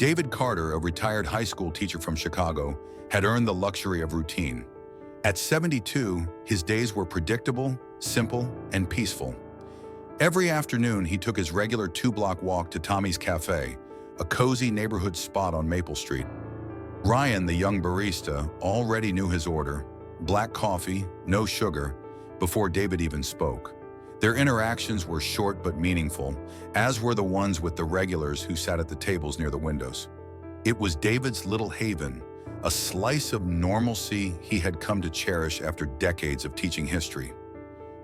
David Carter, a retired high school teacher from Chicago, had earned the luxury of routine. At 72, his days were predictable, simple, and peaceful. Every afternoon, he took his regular 2-block walk to Tommy's Cafe, a cozy neighborhood spot on Maple Street. Ryan, the young barista, already knew his order: black coffee, no sugar, before David even spoke. Their interactions were short but meaningful, as were the ones with the regulars who sat at the tables near the windows. It was David's little haven, a slice of normalcy he had come to cherish after decades of teaching history.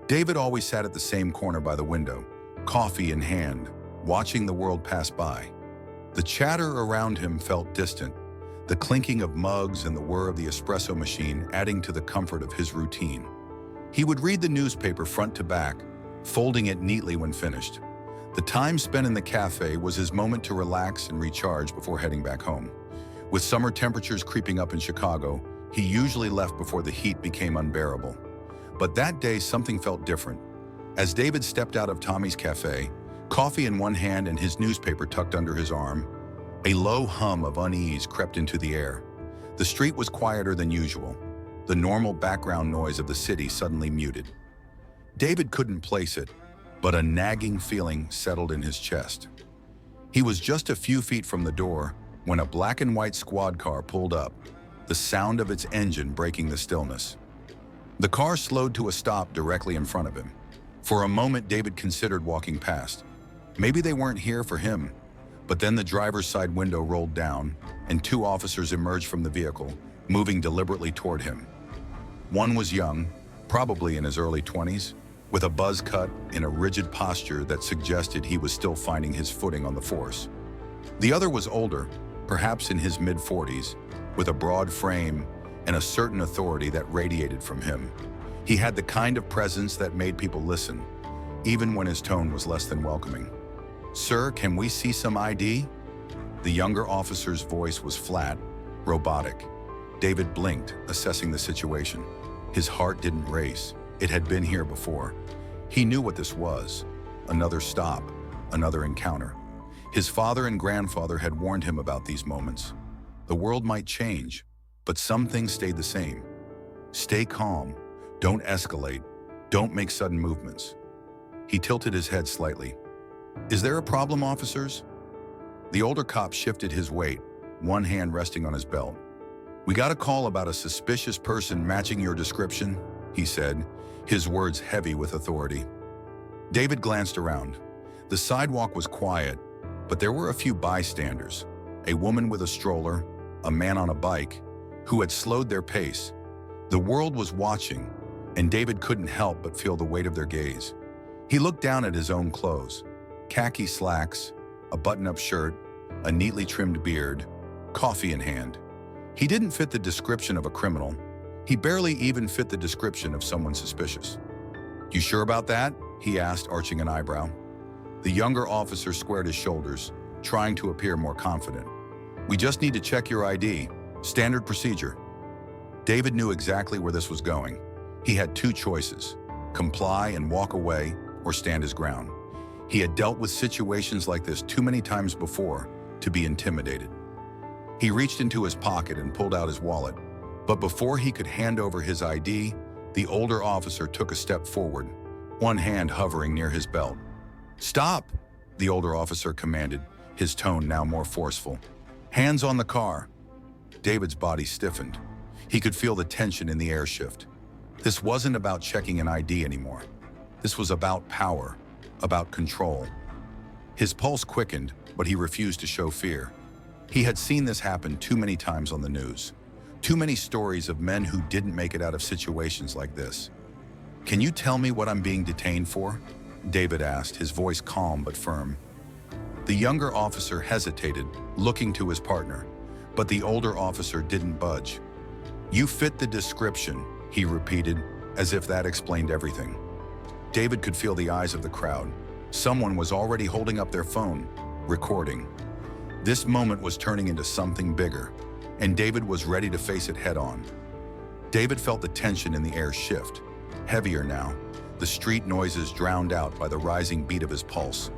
David always sat at the same corner by the window, coffee in hand, watching the world pass by. The chatter around him felt distant, the clinking of mugs and the whir of the espresso machine adding to the comfort of his routine. He would read the newspaper front to back, folding it neatly when finished. The time spent in the cafe was his moment to relax and recharge before heading back home. With summer temperatures creeping up in Chicago, he usually left before the heat became unbearable. But that day, something felt different. As David stepped out of Tommy's Cafe, coffee in one hand and his newspaper tucked under his arm, a low hum of unease crept into the air. The street was quieter than usual, the normal background noise of the city suddenly muted. David couldn't place it, but a nagging feeling settled in his chest. He was just a few feet from the door when a black and white squad car pulled up, the sound of its engine breaking the stillness. The car slowed to a stop directly in front of him. For a moment, David considered walking past. Maybe they weren't here for him, but then the driver's side window rolled down and 2 officers emerged from the vehicle, moving deliberately toward him. One was young, probably in his early 20s, with a buzz cut in a rigid posture that suggested he was still finding his footing on the force. The other was older, perhaps in his mid-40s, with a broad frame and a certain authority that radiated from him. He had the kind of presence that made people listen, even when his tone was less than welcoming. "Sir, can we see some ID?" The younger officer's voice was flat, robotic. David blinked, assessing the situation. His heart didn't race. It had been here before. He knew what this was: another stop, another encounter. His father and grandfather had warned him about these moments. The world might change, but some things stayed the same. Stay calm, don't escalate, don't make sudden movements. He tilted his head slightly. "Is there a problem, officers?" The older cop shifted his weight, one hand resting on his belt. "We got a call about a suspicious person matching your description," he said, his words heavy with authority. David glanced around. The sidewalk was quiet, but there were a few bystanders: a woman with a stroller, a man on a bike, who had slowed their pace. The world was watching, and David couldn't help but feel the weight of their gaze. He looked down at his own clothes: khaki slacks, a button-up shirt, a neatly trimmed beard, coffee in hand. He didn't fit the description of a criminal. He barely even fit the description of someone suspicious. "You sure about that?" he asked, arching an eyebrow. The younger officer squared his shoulders, trying to appear more confident. "We just need to check your ID. Standard procedure." David knew exactly where this was going. He had 2 choices: comply and walk away, or stand his ground. He had dealt with situations like this too many times before to be intimidated. He reached into his pocket and pulled out his wallet, but before he could hand over his ID, the older officer took a step forward, one hand hovering near his belt. "Stop!" the older officer commanded, his tone now more forceful. "Hands on the car." David's body stiffened. He could feel the tension in the air shift. This wasn't about checking an ID anymore. This was about power, about control. His pulse quickened, but he refused to show fear. He had seen this happen too many times on the news. Too many stories of men who didn't make it out of situations like this. "Can you tell me what I'm being detained for?" David asked, his voice calm but firm. The younger officer hesitated, looking to his partner, but the older officer didn't budge. "You fit the description," he repeated, as if that explained everything. David could feel the eyes of the crowd. Someone was already holding up their phone, recording. This moment was turning into something bigger, and David was ready to face it head-on. David felt the tension in the air shift, heavier now, the street noises drowned out by the rising beat of his pulse.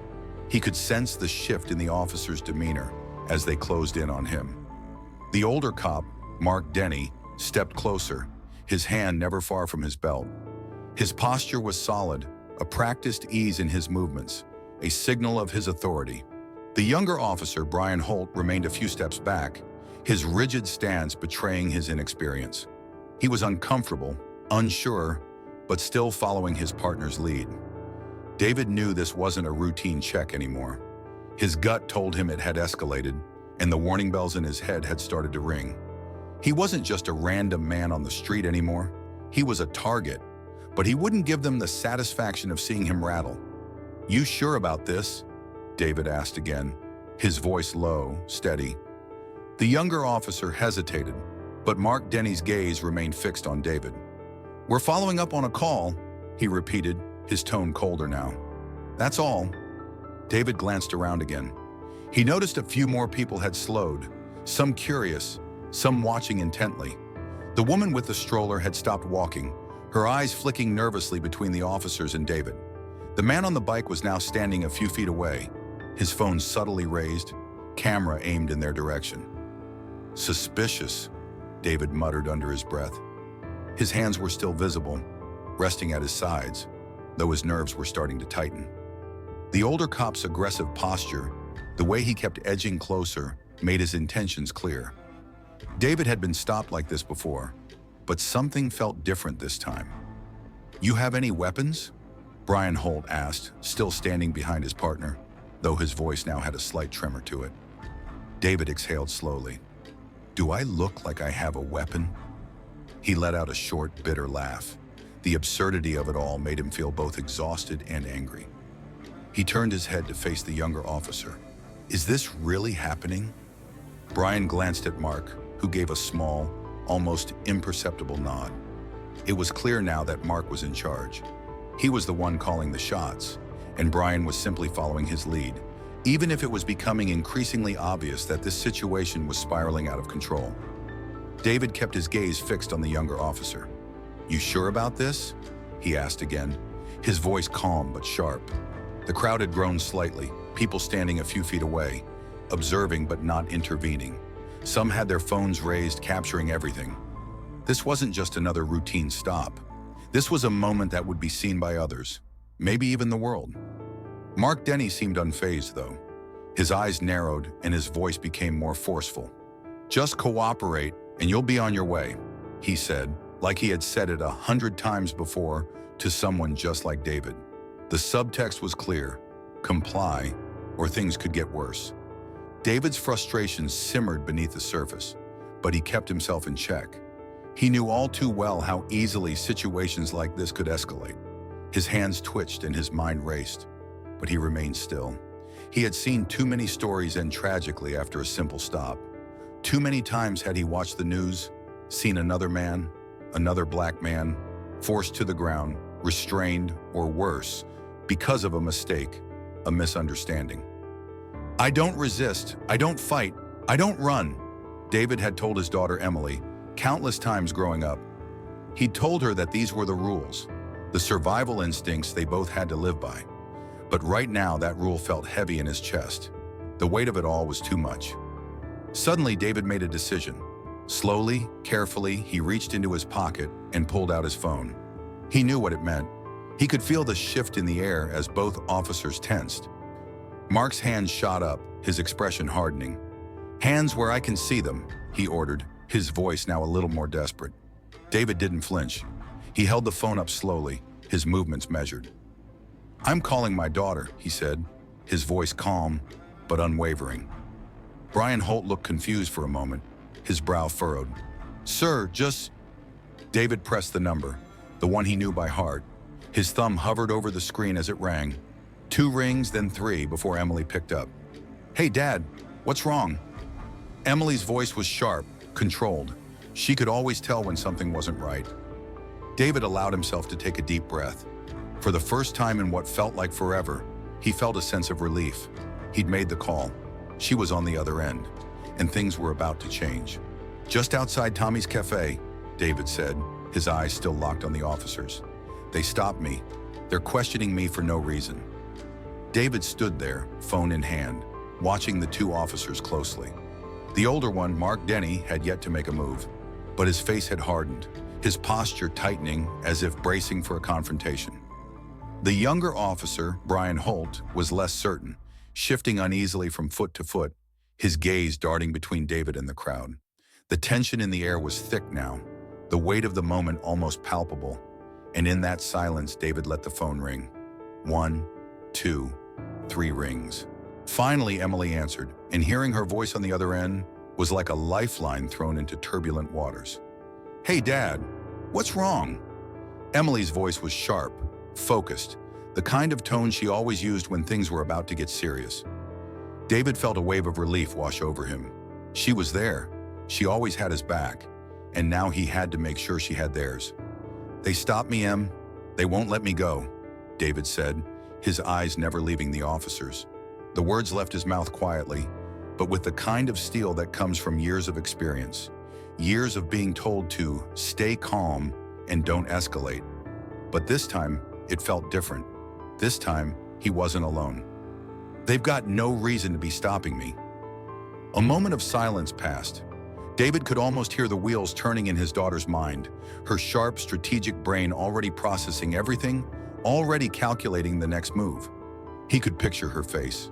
He could sense the shift in the officer's demeanor, as they closed in on him. The older cop, Mark Denny, stepped closer, his hand never far from his belt. His posture was solid, a practiced ease in his movements, a signal of his authority. The younger officer, Brian Holt, remained a few steps back, his rigid stance betraying his inexperience. He was uncomfortable, unsure, but still following his partner's lead. David knew this wasn't a routine check anymore. His gut told him it had escalated, and the warning bells in his head had started to ring. He wasn't just a random man on the street anymore. He was a target, but he wouldn't give them the satisfaction of seeing him rattle. "You sure about this?" David asked again, his voice low, steady. The younger officer hesitated, but Mark Denny's gaze remained fixed on David. "We're following up on a call," he repeated, his tone colder now. "That's all." David glanced around again. He noticed a few more people had slowed, some curious, some watching intently. The woman with the stroller had stopped walking, her eyes flicking nervously between the officers and David. The man on the bike was now standing a few feet away, his phone subtly raised, camera aimed in their direction. "Suspicious," David muttered under his breath. His hands were still visible, resting at his sides, though his nerves were starting to tighten. The older cop's aggressive posture, the way he kept edging closer, made his intentions clear. David had been stopped like this before, but something felt different this time. "You have any weapons?" Brian Holt asked, still standing behind his partner, though his voice now had a slight tremor to it. David exhaled slowly. "Do I look like I have a weapon?" He let out a short, bitter laugh. The absurdity of it all made him feel both exhausted and angry. He turned his head to face the younger officer. "Is this really happening?" Brian glanced at Mark, who gave a small, almost imperceptible nod. It was clear now that Mark was in charge. He was the one calling the shots, and Brian was simply following his lead, even if it was becoming increasingly obvious that this situation was spiraling out of control. David kept his gaze fixed on the younger officer. "You sure about this?" he asked again, his voice calm but sharp. The crowd had grown slightly, people standing a few feet away, observing but not intervening. Some had their phones raised, capturing everything. This wasn't just another routine stop. This was a moment that would be seen by others, maybe even the world. Mark Denny seemed unfazed, though. His eyes narrowed and his voice became more forceful. "Just cooperate and you'll be on your way," he said, like he had said it 100 times before to someone just like David. The subtext was clear: comply, or things could get worse. David's frustration simmered beneath the surface, but he kept himself in check. He knew all too well how easily situations like this could escalate. His hands twitched and his mind raced, but he remained still. He had seen too many stories end tragically after a simple stop. Too many times had he watched the news, seen another man, another black man, forced to the ground, restrained, or worse, because of a mistake, a misunderstanding. "I don't resist, I don't fight, I don't run," David had told his daughter Emily countless times growing up. He'd told her that these were the rules, the survival instincts they both had to live by. But right now that rule felt heavy in his chest. The weight of it all was too much. Suddenly David made a decision. Slowly, carefully, he reached into his pocket and pulled out his phone. He knew what it meant. He could feel the shift in the air as both officers tensed. Mark's hands shot up, his expression hardening. "Hands where I can see them," he ordered, his voice now a little more desperate. David didn't flinch. He held the phone up slowly, his movements measured. "I'm calling my daughter," he said, his voice calm but unwavering. Brian Holt looked confused for a moment, his brow furrowed. "Sir, just..." David pressed the number, the one he knew by heart. His thumb hovered over the screen as it rang. 2 rings, then 3 before Emily picked up. "Hey, Dad, what's wrong?" Emily's voice was sharp, controlled. She could always tell when something wasn't right. David allowed himself to take a deep breath. For the first time in what felt like forever, he felt a sense of relief. He'd made the call. She was on the other end, and things were about to change. "Just outside Tommy's Cafe," David said, his eyes still locked on the officers. "They stopped me. They're questioning me for no reason." David stood there, phone in hand, watching the two officers closely. The older one, Mark Denny, had yet to make a move, but his face had hardened, his posture tightening as if bracing for a confrontation. The younger officer, Brian Holt, was less certain, shifting uneasily from foot to foot, his gaze darting between David and the crowd. The tension in the air was thick now, the weight of the moment almost palpable, and in that silence, David let the phone ring. 1, 2, 3 rings. Finally, Emily answered, and hearing her voice on the other end was like a lifeline thrown into turbulent waters. "Hey, Dad, what's wrong?" Emily's voice was sharp, focused, the kind of tone she always used when things were about to get serious. David felt a wave of relief wash over him. She was there. She always had his back, and now he had to make sure she had theirs. "They stopped me, Em. They won't let me go," David said, his eyes never leaving the officers. The words left his mouth quietly, but with the kind of steel that comes from years of experience. Years of being told to stay calm and don't escalate. But this time, it felt different. This time, he wasn't alone. "They've got no reason to be stopping me." A moment of silence passed. David could almost hear the wheels turning in his daughter's mind, her sharp, strategic brain already processing everything, already calculating the next move. He could picture her face,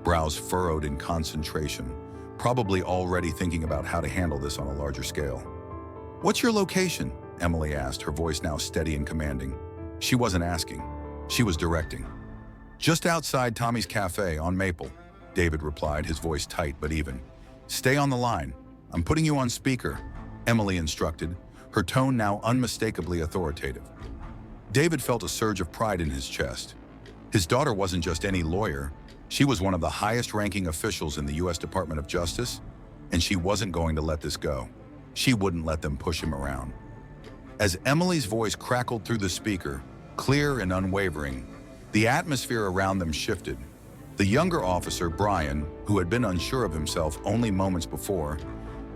brows furrowed in concentration, probably already thinking about how to handle this on a larger scale. "What's your location?" Emily asked, her voice now steady and commanding. She wasn't asking, she was directing. "Just outside Tommy's Cafe on Maple," David replied, his voice tight but even. "Stay on the line. I'm putting you on speaker," Emily instructed, her tone now unmistakably authoritative. David felt a surge of pride in his chest. His daughter wasn't just any lawyer, she was one of the highest-ranking officials in the U.S. Department of Justice, and she wasn't going to let this go. She wouldn't let them push him around. As Emily's voice crackled through the speaker, clear and unwavering, the atmosphere around them shifted. The younger officer, Brian, who had been unsure of himself only moments before,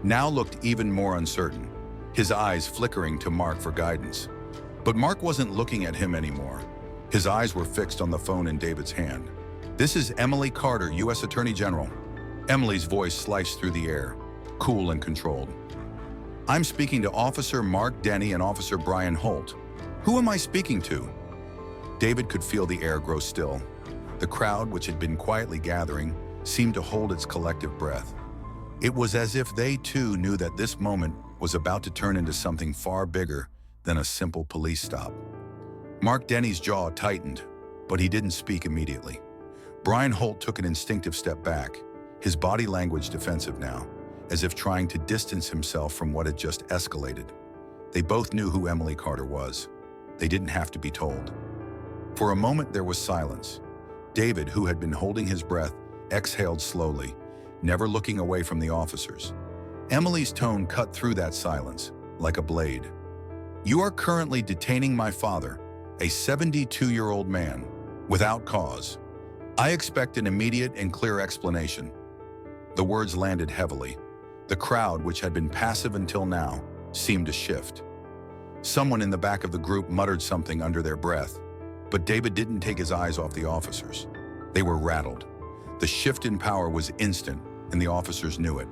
now looked even more uncertain, his eyes flickering to Mark for guidance. But Mark wasn't looking at him anymore. His eyes were fixed on the phone in David's hand. "This is Emily Carter, U.S. Attorney General." Emily's voice sliced through the air, cool and controlled. "I'm speaking to Officer Mark Denny and Officer Brian Holt. Who am I speaking to?" David could feel the air grow still. The crowd, which had been quietly gathering, seemed to hold its collective breath. It was as if they too knew that this moment was about to turn into something far bigger than a simple police stop. Mark Denny's jaw tightened, but he didn't speak immediately. Brian Holt took an instinctive step back, his body language defensive now, as if trying to distance himself from what had just escalated. They both knew who Emily Carter was. They didn't have to be told. For a moment there was silence. David, who had been holding his breath, exhaled slowly, never looking away from the officers. Emily's tone cut through that silence, like a blade. "You are currently detaining my father, a 72-year-old man, without cause. I expect an immediate and clear explanation." The words landed heavily. The crowd, which had been passive until now, seemed to shift. Someone in the back of the group muttered something under their breath, but David didn't take his eyes off the officers. They were rattled. The shift in power was instant, and the officers knew it.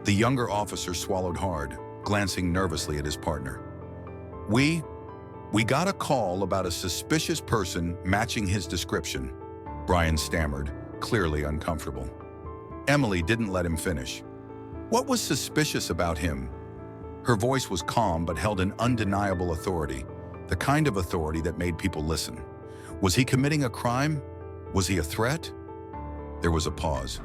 The younger officer swallowed hard, glancing nervously at his partner. We got a call about a suspicious person matching his description," Brian stammered, clearly uncomfortable. Emily didn't let him finish. "What was suspicious about him?" Her voice was calm but held an undeniable authority, the kind of authority that made people listen. Was he committing a crime? Was he a threat? There was a pause.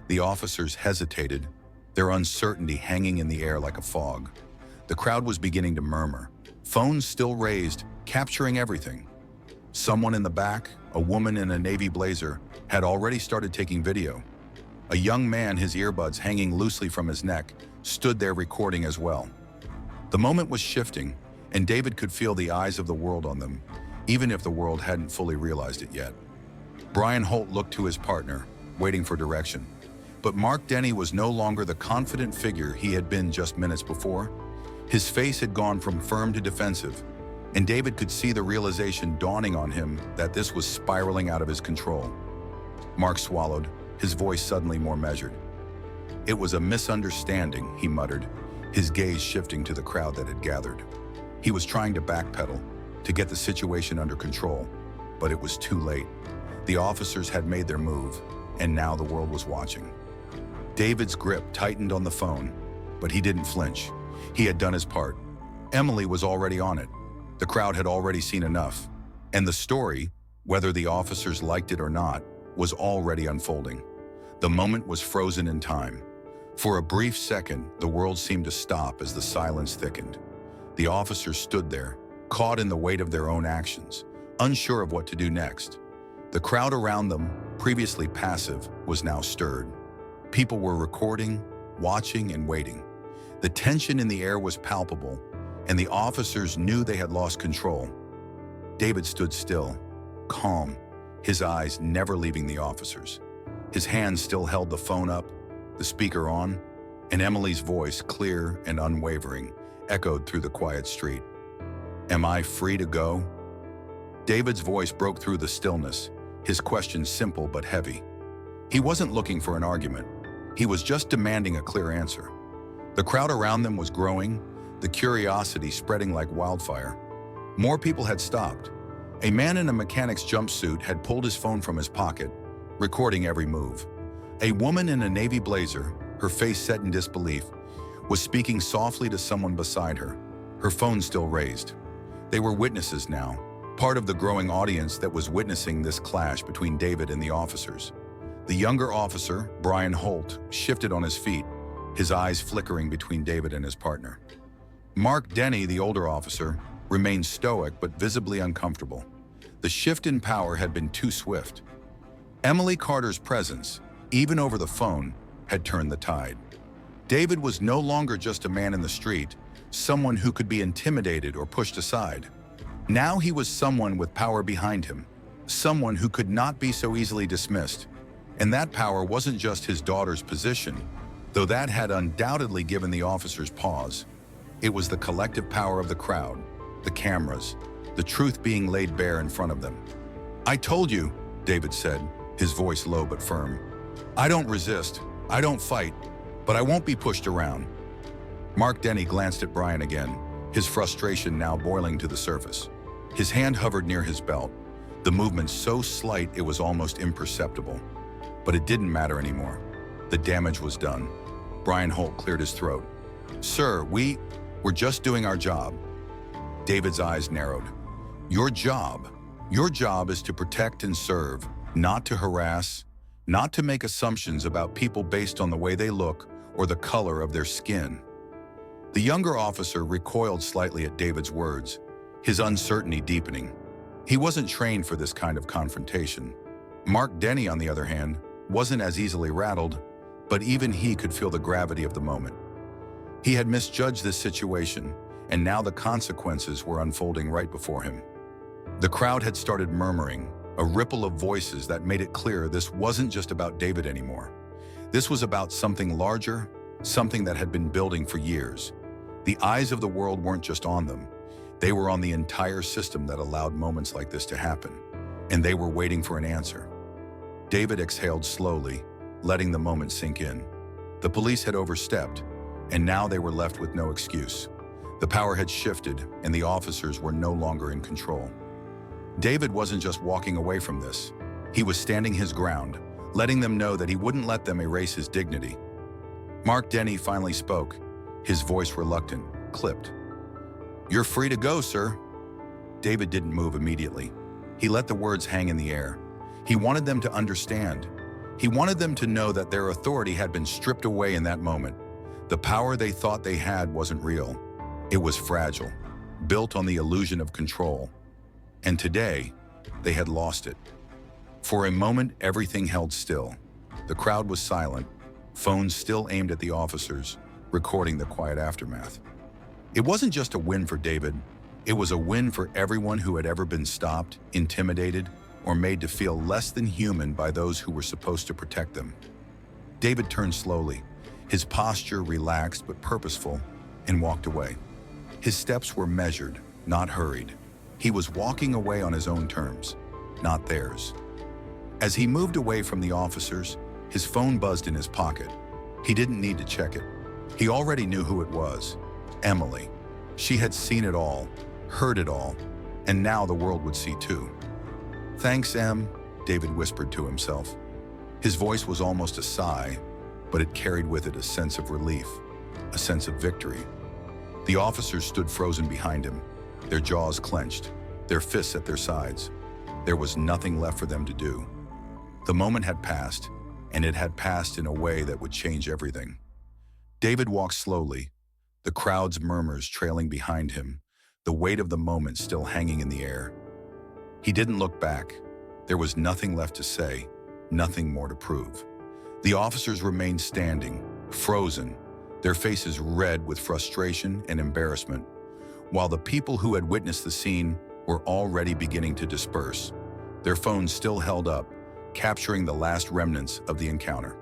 The officers hesitated, their uncertainty hanging in the air like a fog. The crowd was beginning to murmur, phones still raised, capturing everything. Someone in the back, a woman in a navy blazer, had already started taking video. A young man, his earbuds hanging loosely from his neck, stood there recording as well. The moment was shifting, and David could feel the eyes of the world on them, even if the world hadn't fully realized it yet. Brian Holt looked to his partner, waiting for direction. But Mark Denny was no longer the confident figure he had been just minutes before. His face had gone from firm to defensive, and David could see the realization dawning on him that this was spiraling out of his control. Mark swallowed, his voice suddenly more measured. "It was a misunderstanding," he muttered, his gaze shifting to the crowd that had gathered. He was trying to backpedal, to get the situation under control, but it was too late. The officers had made their move, and now the world was watching. David's grip tightened on the phone, but he didn't flinch. He had done his part. Emily was already on it. The crowd had already seen enough. And the story, whether the officers liked it or not, was already unfolding. The moment was frozen in time. For a brief second, the world seemed to stop as the silence thickened. The officers stood there, caught in the weight of their own actions, unsure of what to do next. The crowd around them, previously passive, was now stirred. People were recording, watching, and waiting. The tension in the air was palpable, and the officers knew they had lost control. David stood still, calm, his eyes never leaving the officers. His hand still held the phone up, the speaker on, and Emily's voice, clear and unwavering, echoed through the quiet street. "Am I free to go?" David's voice broke through the stillness, his question simple but heavy. He wasn't looking for an argument. He was just demanding a clear answer. The crowd around them was growing, the curiosity spreading like wildfire. More people had stopped. A man in a mechanic's jumpsuit had pulled his phone from his pocket, recording every move. A woman in a navy blazer, her face set in disbelief, was speaking softly to someone beside her, her phone still raised. They were witnesses now, part of the growing audience that was witnessing this clash between David and the officers. The younger officer, Brian Holt, shifted on his feet, his eyes flickering between David and his partner. Mark Denny, the older officer, remained stoic but visibly uncomfortable. The shift in power had been too swift. Emily Carter's presence, even over the phone, had turned the tide. David was no longer just a man in the street, someone who could be intimidated or pushed aside. Now he was someone with power behind him, someone who could not be so easily dismissed. And that power wasn't just his daughter's position, though that had undoubtedly given the officers pause. It was the collective power of the crowd, the cameras, the truth being laid bare in front of them. "I told you," David said, his voice low but firm. "I don't resist, I don't fight, but I won't be pushed around." Mark Denny glanced at Brian again, his frustration now boiling to the surface. His hand hovered near his belt, the movement so slight it was almost imperceptible. But it didn't matter anymore. The damage was done. Brian Holt cleared his throat. "Sir, we're just doing our job." David's eyes narrowed. Your job is to protect and serve, not to harass, not to make assumptions about people based on the way they look or the color of their skin." The younger officer recoiled slightly at David's words, his uncertainty deepening. He wasn't trained for this kind of confrontation. Mark Denny, on the other hand, wasn't as easily rattled, but even he could feel the gravity of the moment. He had misjudged this situation, and now the consequences were unfolding right before him. The crowd had started murmuring, a ripple of voices that made it clear this wasn't just about David anymore. This was about something larger, something that had been building for years. The eyes of the world weren't just on them. They were on the entire system that allowed moments like this to happen, and they were waiting for an answer. David exhaled slowly, letting the moment sink in. The police had overstepped, and now they were left with no excuse. The power had shifted, and the officers were no longer in control. David wasn't just walking away from this. He was standing his ground, letting them know that he wouldn't let them erase his dignity. Mark Denny finally spoke, his voice reluctant, clipped. "You're free to go, sir." David didn't move immediately. He let the words hang in the air. He wanted them to understand. He wanted them to know that their authority had been stripped away in that moment. The power they thought they had wasn't real. It was fragile, built on the illusion of control. And today, they had lost it. For a moment, everything held still. The crowd was silent, phones still aimed at the officers, recording the quiet aftermath. It wasn't just a win for David. It was a win for everyone who had ever been stopped, intimidated, or made to feel less than human by those who were supposed to protect them. David turned slowly, his posture relaxed but purposeful, and walked away. His steps were measured, not hurried. He was walking away on his own terms, not theirs. As he moved away from the officers, His phone buzzed in his pocket. He didn't need to check it. He already knew who it was. Emily. She had seen it all, heard it all, and now the world would see too. "Thanks, Em," David whispered to himself. His voice was almost a sigh, but it carried with it a sense of relief, a sense of victory. The officers stood frozen behind him, their jaws clenched, their fists at their sides. There was nothing left for them to do. The moment had passed, and it had passed in a way that would change everything. David walked slowly, the crowd's murmurs trailing behind him, the weight of the moment still hanging in the air. He didn't look back. There was nothing left to say, nothing more to prove. The officers remained standing, frozen, their faces red with frustration and embarrassment, while the people who had witnessed the scene were already beginning to disperse, their phones still held up, capturing the last remnants of the encounter.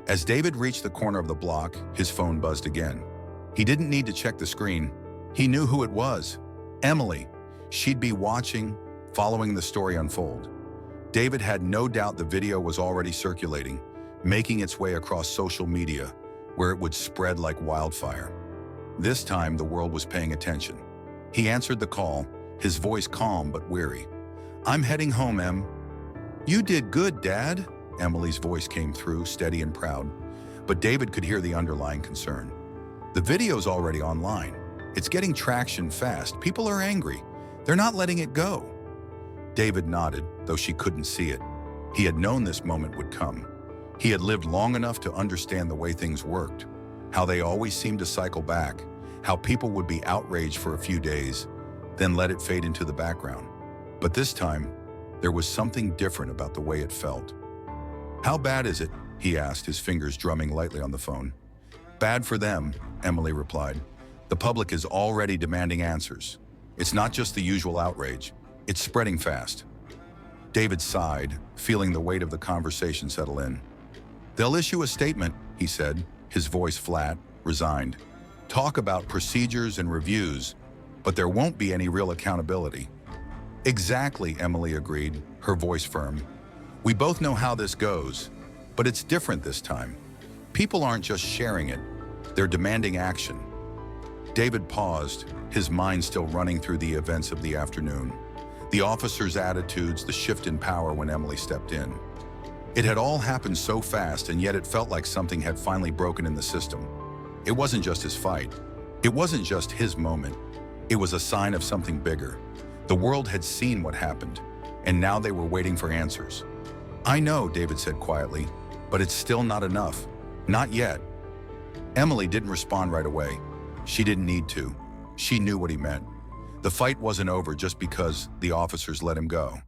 As David reached the corner of the block, his phone buzzed again. He didn't need to check the screen. He knew who it was. Emily. She'd be watching, following the story unfold. David had no doubt the video was already circulating, making its way across social media, where it would spread like wildfire. This time, the world was paying attention. He answered the call, his voice calm but weary. "I'm heading home, Em." "You did good, Dad," Emily's voice came through, steady and proud, but David could hear the underlying concern. "The video's already online. It's getting traction fast. People are angry. They're not letting it go." David nodded, though she couldn't see it. He had known this moment would come. He had lived long enough to understand the way things worked, how they always seemed to cycle back, how people would be outraged for a few days, then let it fade into the background. But this time, there was something different about the way it felt. "How bad is it?" he asked, his fingers drumming lightly on the phone. "Bad for them," Emily replied. "The public is already demanding answers. It's not just the usual outrage. It's spreading fast." David sighed, feeling the weight of the conversation settle in. "They'll issue a statement," he said, his voice flat, resigned. "Talk about procedures and reviews, but there won't be any real accountability." "Exactly," Emily agreed, her voice firm. "We both know how this goes, but it's different this time. People aren't just sharing it, they're demanding action." David paused, his mind still running through the events of the afternoon. The officers' attitudes, the shift in power when Emily stepped in. It had all happened so fast, and yet it felt like something had finally broken in the system. It wasn't just his fight. It wasn't just his moment. It was a sign of something bigger. The world had seen what happened, and now they were waiting for answers. "I know," David said quietly, "but it's still not enough. Not yet." Emily didn't respond right away. She didn't need to. She knew what he meant. The fight wasn't over just because the officers let him go.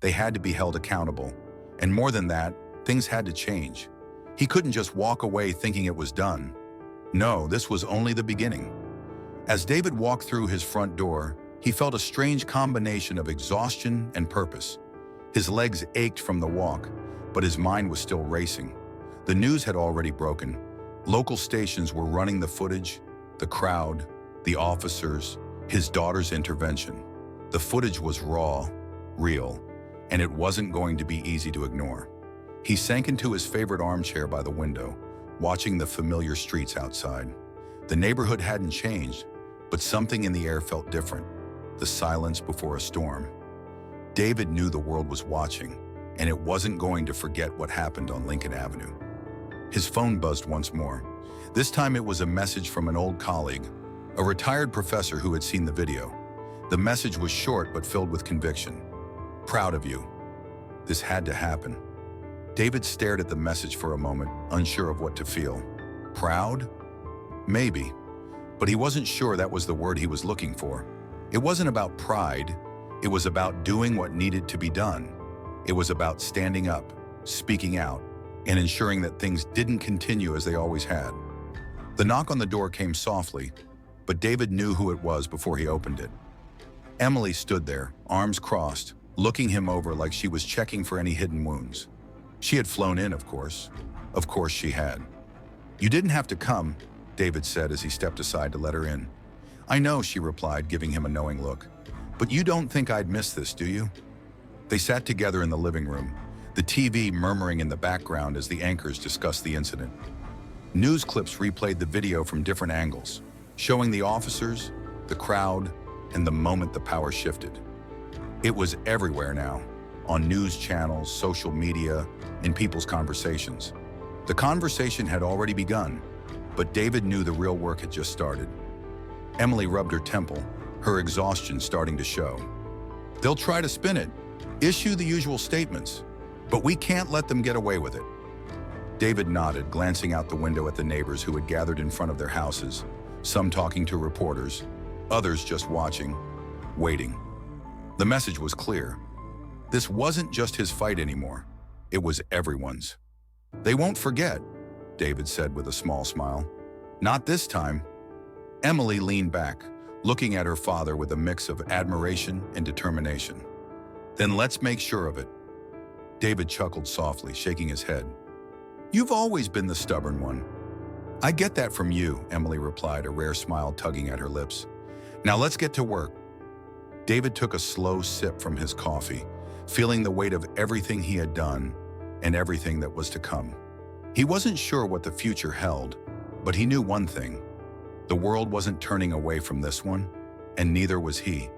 They had to be held accountable. And more than that, things had to change. He couldn't just walk away thinking it was done. No, this was only the beginning. As David walked through his front door, he felt a strange combination of exhaustion and purpose. His legs ached from the walk, but his mind was still racing. The news had already broken. Local stations were running the footage, the crowd, the officers, his daughter's intervention. The footage was raw, real, and it wasn't going to be easy to ignore. He sank into his favorite armchair by the window, watching the familiar streets outside. The neighborhood hadn't changed, but something in the air felt different, the silence before a storm. David knew the world was watching, and it wasn't going to forget what happened on Lincoln Avenue. His phone buzzed once more. This time it was a message from an old colleague, a retired professor who had seen the video. The message was short but filled with conviction. "Proud of you. This had to happen." David stared at the message for a moment, unsure of what to feel. Proud? Maybe. But he wasn't sure that was the word he was looking for. It wasn't about pride. It was about doing what needed to be done. It was about standing up, speaking out, and ensuring that things didn't continue as they always had. The knock on the door came softly, but David knew who it was before he opened it. Emily stood there, arms crossed, looking him over like she was checking for any hidden wounds. She had flown in, of course. Of course she had. "You didn't have to come," David said as he stepped aside to let her in. "I know," she replied, giving him a knowing look. "But you don't think I'd miss this, do you?" They sat together in the living room, the TV murmuring in the background as the anchors discussed the incident. News clips replayed the video from different angles, showing the officers, the crowd, and the moment the power shifted. It was everywhere now, on news channels, social media, in people's conversations. The conversation had already begun, but David knew the real work had just started. Emily rubbed her temple, her exhaustion starting to show. They'll try to spin it, issue the usual statements, but we can't let them get away with it. David nodded, glancing out the window at the neighbors who had gathered in front of their houses, some talking to reporters, others just watching, waiting. The message was clear. This wasn't just his fight anymore. It was everyone's. They won't forget, David said with a small smile. Not this time. Emily leaned back, looking at her father with a mix of admiration and determination. Then let's make sure of it. David chuckled softly, shaking his head. You've always been the stubborn one. I get that from you, Emily replied, a rare smile tugging at her lips. Now let's get to work. David took a slow sip from his coffee, feeling the weight of everything he had done and everything that was to come. He wasn't sure what the future held, but he knew one thing. The world wasn't turning away from this one, and neither was he.